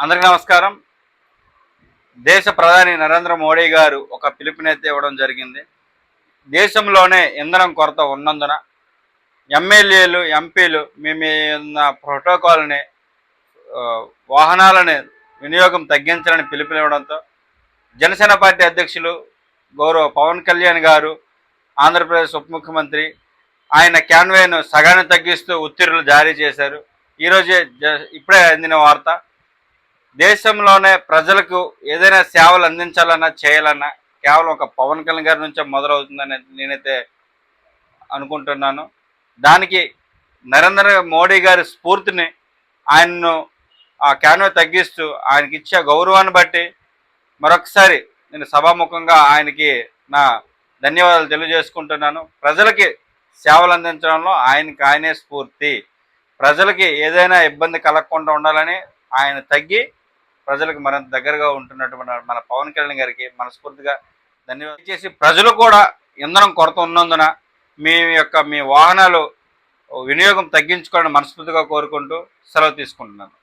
అందరికీ నమస్కారం. దేశ ప్రధాని నరేంద్ర మోడీ గారు ఒక పిలుపునైతే ఇవ్వడం జరిగింది. దేశంలోనే ఇంధనం కొరత ఉన్నందున ఎమ్మెల్యేలు, ఎంపీలు మీ ఉన్న ప్రోటోకాల్ని వాహనాలని వినియోగం తగ్గించాలని పిలుపునివ్వడంతో జనసేన పార్టీ అధ్యక్షులు గౌరవ పవన్ కళ్యాణ్ గారు, ఆంధ్రప్రదేశ్ ఉప ముఖ్యమంత్రి ఆయన క్యాన్వేను సగాన్ని తగ్గిస్తూ ఉత్తర్వులు జారీ చేశారు. ఈరోజే ఇప్పుడే అందిన వార్త. దేశంలోనే ప్రజలకు ఏదైనా సేవలు అందించాలన్నా చేయాలన్నా కేవలం ఒక పవన్ కళ్యాణ్ గారి నుంచే మొదలవుతుందని నేనైతే అనుకుంటున్నాను. దానికి నరేంద్ర మోడీ గారి స్ఫూర్తిని ఆయన్ను ఆ క్యాన్వే తగ్గిస్తూ ఆయనకి ఇచ్చే గౌరవాన్ని బట్టి మరొకసారి నేను సభాముఖంగా ఆయనకి నా ధన్యవాదాలు తెలియజేసుకుంటున్నాను. ప్రజలకి సేవలు అందించడంలో ఆయనే స్ఫూర్తి. ప్రజలకి ఏదైనా ఇబ్బంది కలగకుండా ఉండాలని ఆయన తగ్గి ప్రజలకు మరింత దగ్గరగా ఉంటున్నటువంటి మన పవన్ కళ్యాణ్ గారికి మనస్ఫూర్తిగా ధన్యవాదాలు చేసి, ప్రజలు కూడా ఇంధనం కొరత ఉన్నందున మీ వాహనాలు వినియోగం తగ్గించుకోవాలని మనస్ఫూర్తిగా కోరుకుంటూ సెలవు తీసుకుంటున్నాను.